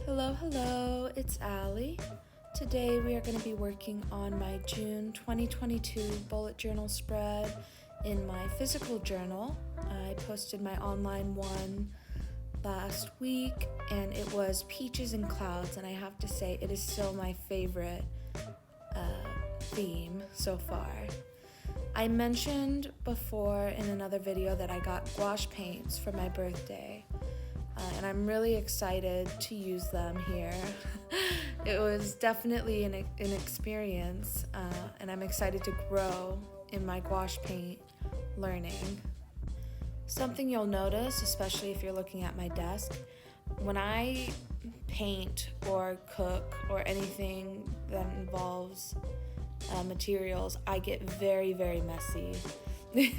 Hello, it's Allie. Today we are going to be working on my June 2022 bullet journal spread in my physical journal. I posted my online one last week and it was Peaches and Clouds, and I have to say it is still my favorite theme so far. I mentioned before in another video that I got gouache paints for my birthday. And I'm really excited to use them here. It was definitely an experience, and I'm excited to grow in my gouache paint learning. Something you'll notice, especially if you're looking at my desk, when I paint or cook or anything that involves materials, I get very, very messy,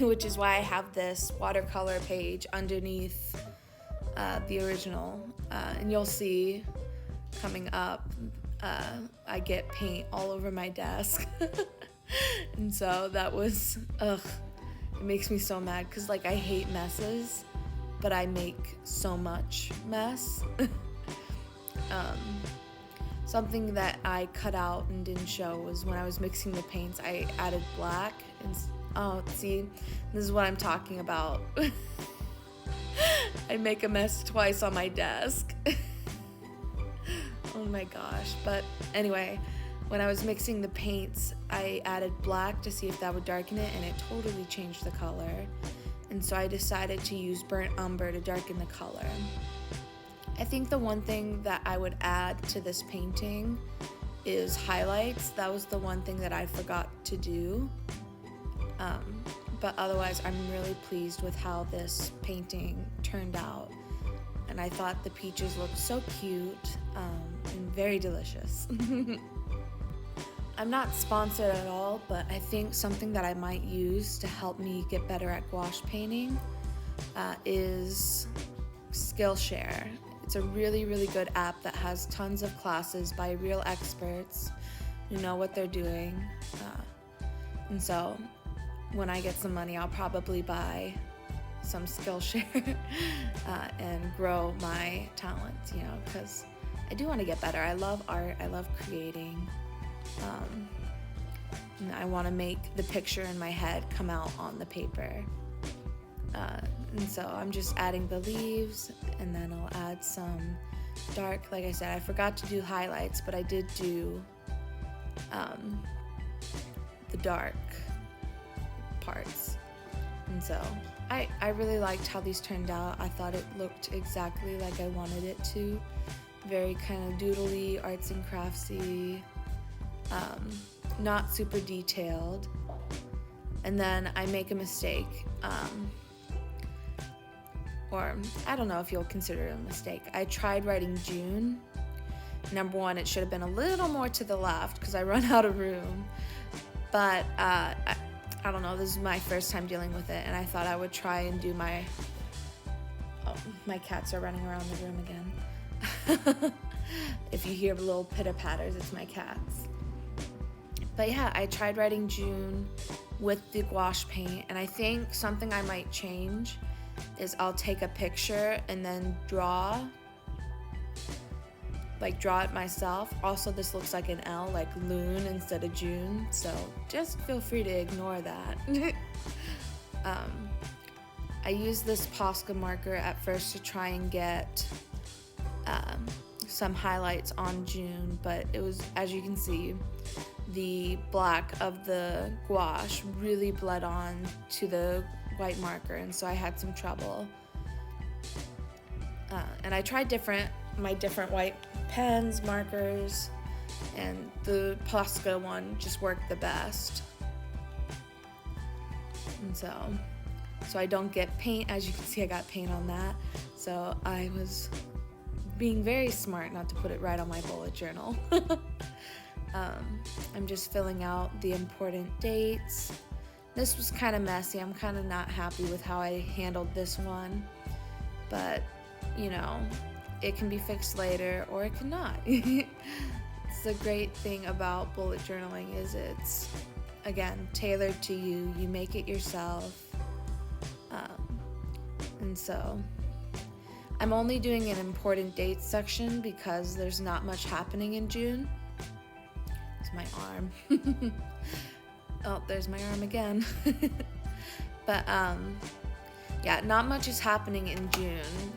which is why I have this watercolor page underneath the original, and you'll see coming up, I get paint all over my desk. And so that was, it makes me so mad because I hate messes, but I make so much mess. Something that I cut out and didn't show was when I was mixing the paints, I added black, and see, this is what I'm talking about. I make a mess twice on my desk. Oh my gosh. But anyway, when I was mixing the paints, I added black to see if that would darken it, and it totally changed the color. And so I decided to use burnt umber to darken the color. I think the one thing that I would add to this painting is highlights. That was the one thing that I forgot to do. But otherwise, I'm really pleased with how this painting turned out. And I thought the peaches looked so cute and very delicious. I'm not sponsored at all, but I think something that I might use to help me get better at gouache painting is Skillshare. It's a really, really good app that has tons of classes by real experts who know what they're doing. And so when I get some money, I'll probably buy some Skillshare and grow my talents, because I do want to get better. I love art, I love creating, and I want to make the picture in my head come out on the paper. And so I'm just adding the leaves, and then I'll add some dark, like I said, I forgot to do highlights, but I did do the dark parts. And so I really liked how these turned out. I thought it looked exactly like I wanted it to. Very kind of doodly, arts and craftsy, not super detailed. And then I make a mistake, or I don't know if you'll consider it a mistake. I tried writing June. Number one, it should have been a little more to the left because I run out of room. But I don't know, this is my first time dealing with it, and I thought I would try and do my cats are running around the room again. If you hear little pitter-patters, it's my cats. But yeah, I tried writing June with the gouache paint, and I think something I might change is I'll take a picture and then draw it myself. Also, this looks like an L, like loon instead of June, so just feel free to ignore that. I used this Posca marker at first to try and get some highlights on June, but it was, as you can see, the black of the gouache really bled on to the white marker, and so I had some trouble. And I tried my different white pens, markers, and the Posca one just worked the best. And so I don't get paint. As you can see, I got paint on that. So I was being very smart not to put it right on my bullet journal. I'm just filling out the important dates. This was kind of messy. I'm kind of not happy with how I handled this one, but it can be fixed later or it cannot. It's the great thing about bullet journaling is it's, again, tailored to you. You make it yourself. And so I'm only doing an important dates section because there's not much happening in June. It's my arm. Oh, there's my arm again. But yeah, not much is happening in June,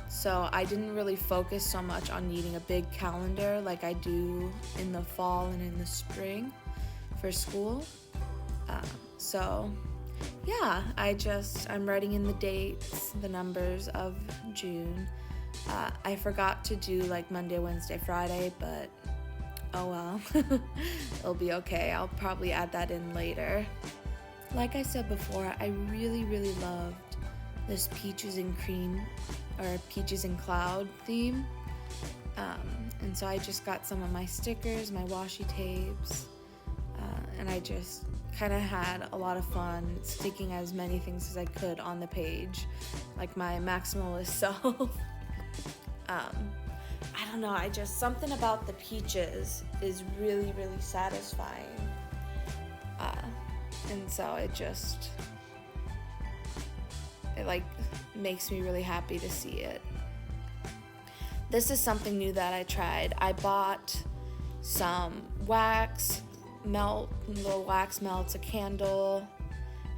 so I didn't really focus so much on needing a big calendar like I do in the fall and in the spring for school. So yeah, I'm writing in the dates, the numbers of June. I forgot to do like Monday, Wednesday, Friday, but oh well. It'll be okay. I'll probably add that in later. Like I said before, I really, really loved this peaches and cream or peaches and cloud theme. And so I just got some of my stickers, my washi tapes, and I just kind of had a lot of fun sticking as many things as I could on the page, like my maximalist self. I don't know, something about the peaches is really, really satisfying. And so it like makes me really happy to see it. This is something new that I tried. I bought some wax melt, little wax melts, a candle,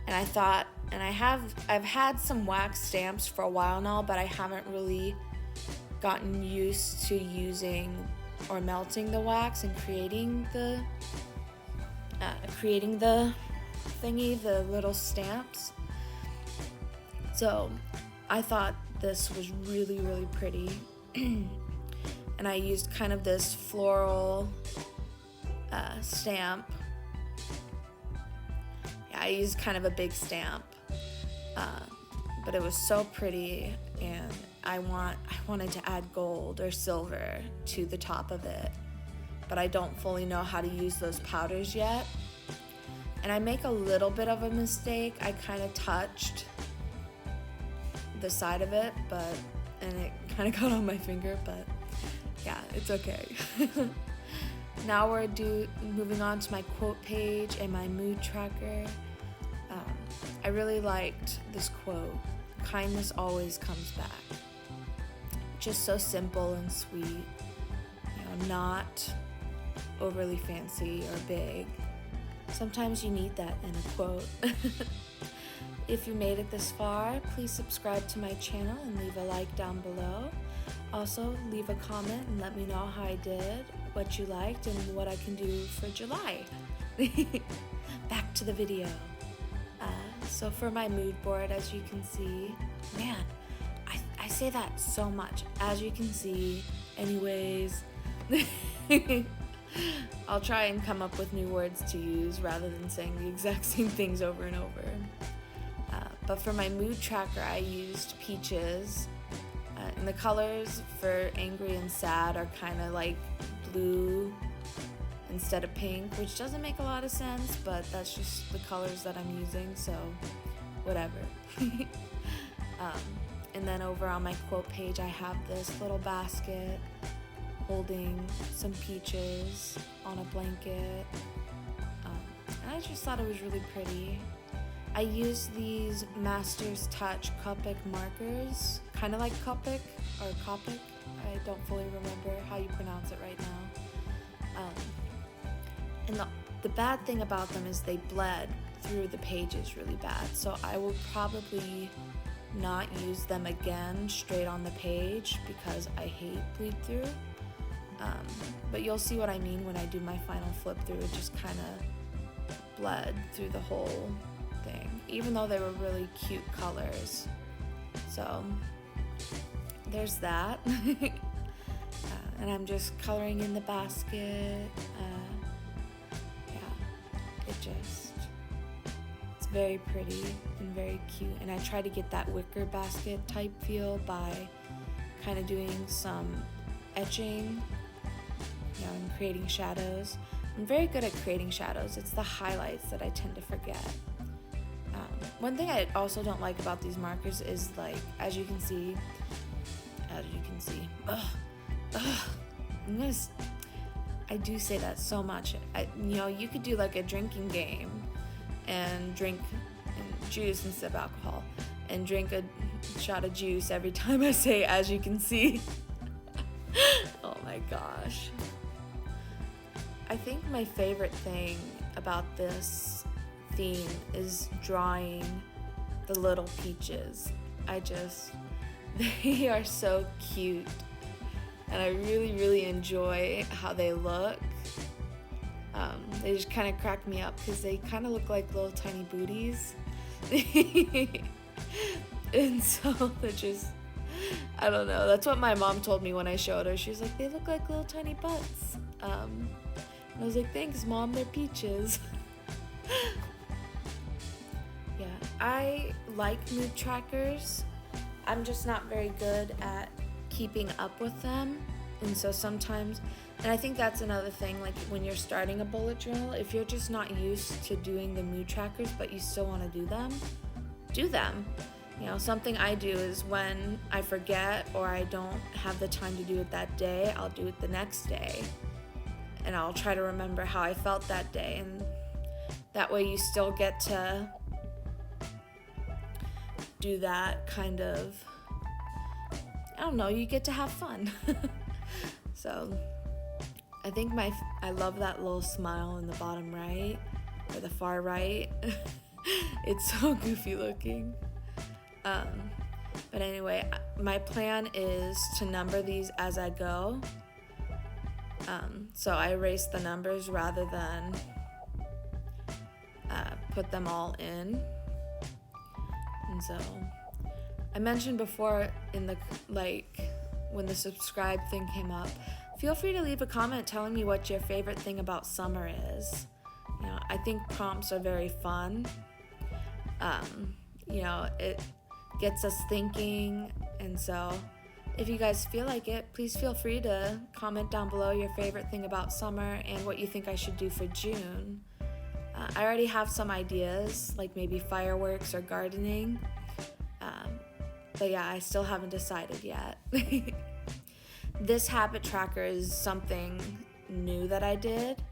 and I've had some wax stamps for a while now, but I haven't really gotten used to using or melting the wax and creating the thingy, the little stamps. So I thought this was really, really pretty. And I used kind of this floral stamp. Yeah, I used kind of a big stamp, but it was so pretty, and I wanted to add gold or silver to the top of it, but I don't fully know how to use those powders yet. And I make a little bit of a mistake. I kind of touched the side of it, and it kind of got on my finger, but yeah, it's okay. Now we're moving on to my quote page and my mood tracker. I really liked this quote, "Kindness always comes back." Just so simple and sweet, not overly fancy or big. Sometimes you need that in a quote. If you made it this far, please subscribe to my channel and leave a like down below. Also, leave a comment and let me know how I did, what you liked, and what I can do for July. Back to the video. So for my mood board, as you can see, man, I say that so much. As you can see, anyways. I'll try and come up with new words to use rather than saying the exact same things over and over. But for my mood tracker, I used peaches. And the colors for angry and sad are kind of like blue instead of pink, which doesn't make a lot of sense, but that's just the colors that I'm using, so whatever. And then over on my quote page, I have this little basket holding some peaches on a blanket. And I just thought it was really pretty. I used these Master's Touch Copic markers, kind of like Copic or Copic. I don't fully remember how you pronounce it right now. And the bad thing about them is they bled through the pages really bad. So I will probably not use them again straight on the page because I hate bleed through. But you'll see what I mean when I do my final flip through. It just kind of bled through the whole thing, even though they were really cute colors. So there's that. And I'm just coloring in the basket. It's very pretty and very cute. And I try to get that wicker basket type feel by kind of doing some etching, and creating shadows. I'm very good at creating shadows. It's the highlights that I tend to forget. One thing I also don't like about these markers is, like, as you can see, I do say that so much. You could do like a drinking game and drink juice instead of alcohol, and drink a shot of juice every time I say as you can see. Oh my gosh. I think my favorite thing about this theme is drawing the little peaches. They are so cute, and I really enjoy how they look. They just kind of crack me up because they kind of look like little tiny booties. And so they're just, I don't know, that's what my mom told me when I showed her. She was like, they look like little tiny butts. And I was like, thanks Mom, they're peaches. Yeah, I like mood trackers. I'm just not very good at keeping up with them. And so sometimes, and I think that's another thing, like when you're starting a bullet journal, if you're just not used to doing the mood trackers, but you still want to do them. You know, something I do is when I forget or I don't have the time to do it that day, I'll do it the next day. And I'll try to remember how I felt that day. And that way you still get to do that kind of, I don't know, you get to have fun. So I think I love that little smile in the bottom right or the far right. It's so goofy looking. But anyway, my plan is to number these as I go. So I erase the numbers rather than put them all in. And so I mentioned before in the, when the subscribe thing came up, feel free to leave a comment telling me what your favorite thing about summer is. You know, I think prompts are very fun. You know, it gets us thinking, and so if you guys feel like it, please feel free to comment down below your favorite thing about summer and what you think I should do for June. I already have some ideas, like maybe fireworks or gardening, but yeah, I still haven't decided yet. This habit tracker is something new that I did,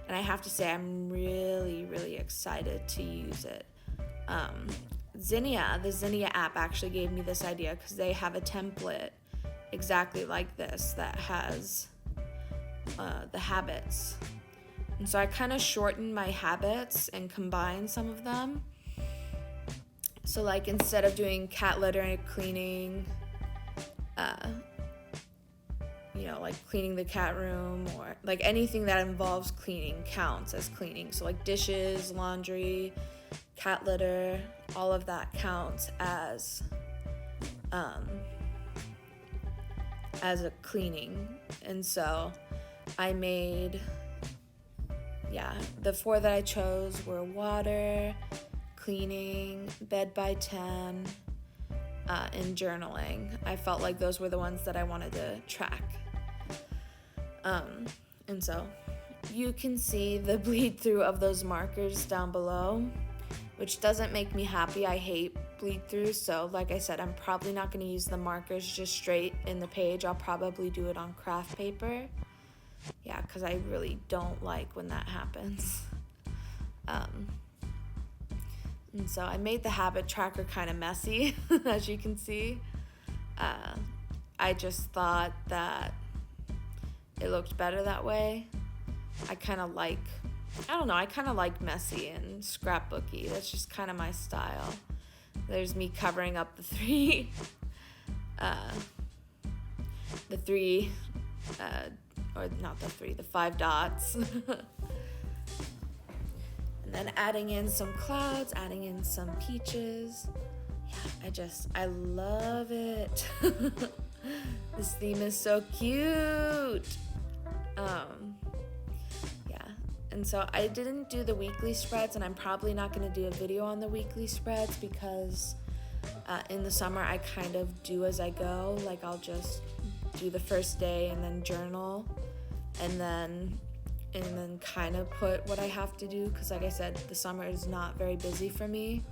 and I have to say I'm really excited to use it. Zinnia, the Zinnia app actually gave me this idea because they have a template exactly like this that has the habits. And so I kind of shortened my habits and combined some of them. So like instead of doing cat litter cleaning, you know, like cleaning the cat room or like anything that involves cleaning counts as cleaning. So like dishes, laundry, cat litter, all of that counts as a cleaning. And so I made, the 4 that I chose were water, cleaning, bed by 10, and journaling. I felt like those were the ones that I wanted to track. And so you can see the bleed through of those markers down below, which doesn't make me happy. I hate bleed through, so like I said, I'm probably not going to use the markers just straight in the page. I'll probably do it on craft paper. Yeah, because I really don't like when that happens. And so I made the habit tracker kind of messy, as you can see. I just thought that it looked better that way. I kind of like messy and scrapbooky. That's just kind of my style. There's me covering up the the 5 dots. And then adding in some clouds, adding in some peaches. Yeah, I love it. This theme is so cute. And so I didn't do the weekly spreads, and I'm probably not going to do a video on the weekly spreads because in the summer I kind of do as I go. Like I'll just do the first day and then journal and then kind of put what I have to do because like I said, the summer is not very busy for me.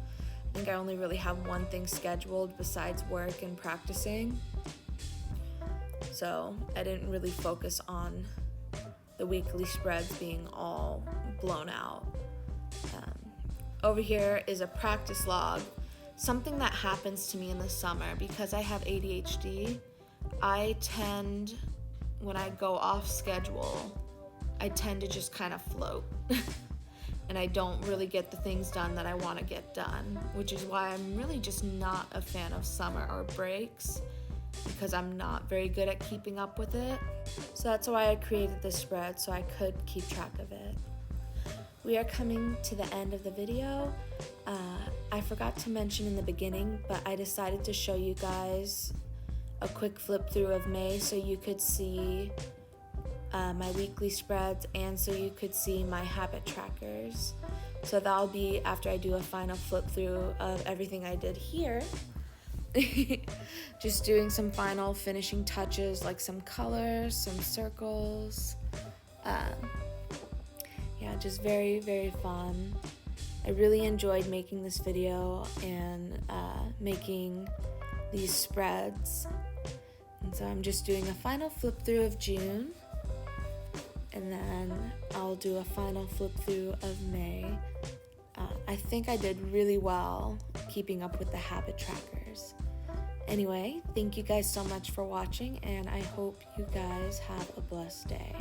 I think I only really have one thing scheduled besides work and practicing. So I didn't really focus on the weekly spreads being all blown out. Over here is a practice log. something that happens to me in the summer, because I have ADHD, I tend, when I go off schedule, I tend to just kind of float. And I don't really get the things done that I want to get done, which is why I'm really just not a fan of summer or breaks, because I'm not very good at keeping up with it. So that's why I created this spread, so I could keep track of it. We are coming to the end of the video. I forgot to mention in the beginning, but I decided to show you guys a quick flip through of May so you could see my weekly spreads, and so you could see my habit trackers. So that'll be after I do a final flip through of everything I did here. Just doing some final finishing touches, like some colors, some circles. Yeah, just very, very fun. I really enjoyed making this video and making these spreads. And so I'm just doing a final flip through of June, and then I'll do a final flip through of May. I think I did really well keeping up with the habit trackers. Anyway, thank you guys so much for watching, and I hope you guys have a blessed day.